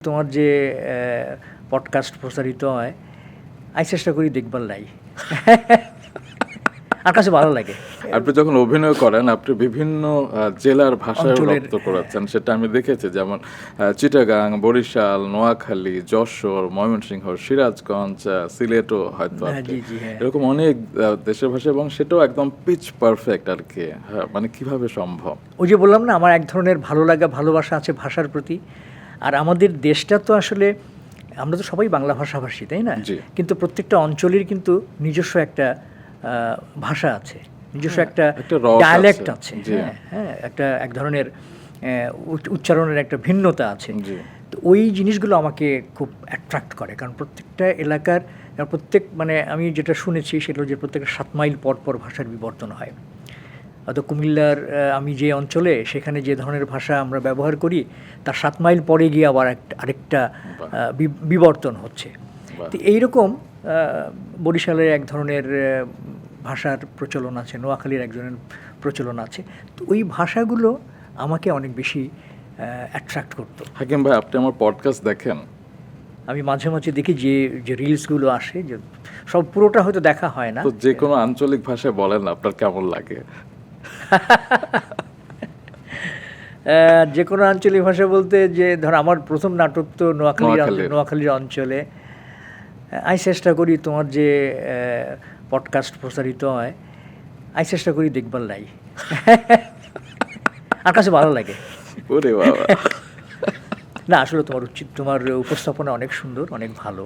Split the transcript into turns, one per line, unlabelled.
তোমার যে পডকাস্ট প্রচারিত হয় আমি চেষ্টা করি দেখবার লাই আমার কাছে ভালো লাগে।
আপনি যখন অভিনয় করেন আপনি বিভিন্ন জেলার ভাষায়
অঞ্চলের,
রপ্ত করেছেন, সেটা আমি দেখেছি। যেমন চিটাগাং, বরিশাল, নোয়াখালী, যশোর, ময়মনসিংহ, সিরাজগঞ্জ, সিলেটও হয়তো
হ্যাঁ,
আপনি
জি হ্যাঁ।
এরকম অনেক দেশের ভাষা, এবং সেটাও একদম পিচ পারফেক্ট আর কি। হ্যাঁ, মানে কিভাবে সম্ভব?
ওই যে বললাম না, আমার এক ধরনের ভালো লাগা ভালোবাসা আছে ভাষার প্রতি। আর আমাদের দেশটা তো আসলে আমরা তো সবাই বাংলা ভাষাভাষী, তাই না?
জি।
কিন্তু প্রত্যেকটা অঞ্চলের কিন্তু নিজস্ব একটা ভাষা আছে, নিজস্ব একটা
রস
ডায়ালেক্ট আছে।
জি।
হ্যাঁ, এক ধরনের উচ্চারণের একটা ভিন্নতা আছে।
জি।
তো ওই জিনিসগুলো আমাকে খুব অ্যাট্রাক্ট করে, কারণ প্রত্যেকটা এলাকার মানে আমি যেটা শুনেছি সেটা হলো যে প্রত্যেকটা 7 মাইল পর পর ভাষার বিবর্তন হয়। হয়তো কুমিল্লার আমি যে অঞ্চলে, সেখানে যে ধরনের ভাষা আমরা ব্যবহার করি তার 7 মাইল পরে গিয়ে আবার আরেকটা বিবর্তন হচ্ছে। তো এইরকম বরিশালের এক ধরনের ভাষার প্রচলন আছে, নোয়াখালীর এক ধরনের প্রচলন আছে। তো ওই ভাষাগুলো আমাকে অনেক বেশি অ্যাট্রাক্ট করতো।
হাকিম ভাই, আপনি আমার পডকাস্ট দেখেন?
আমি মাঝে মাঝে দেখি যে রিলসগুলো আসে, যে সব পুরোটা হয়তো দেখা হয় না।
তো যে কোনো আঞ্চলিক ভাষায় বলেন, আপনার কেমন লাগে?
যে কোনো আঞ্চলিক ভাষা বলতে, যে ধর আমার প্রথম নাটক তো নোয়াখালীর অঞ্চলে। আমি চেষ্টা করি তোমার যে পডকাস্ট প্রচারিত হয় আমি চেষ্টা করি দেখবার লাই আমার কাছে ভালো লাগে।
ওরে বাবা!
না, আসলে তোমার উপস্থাপনা অনেক সুন্দর, অনেক ভালো।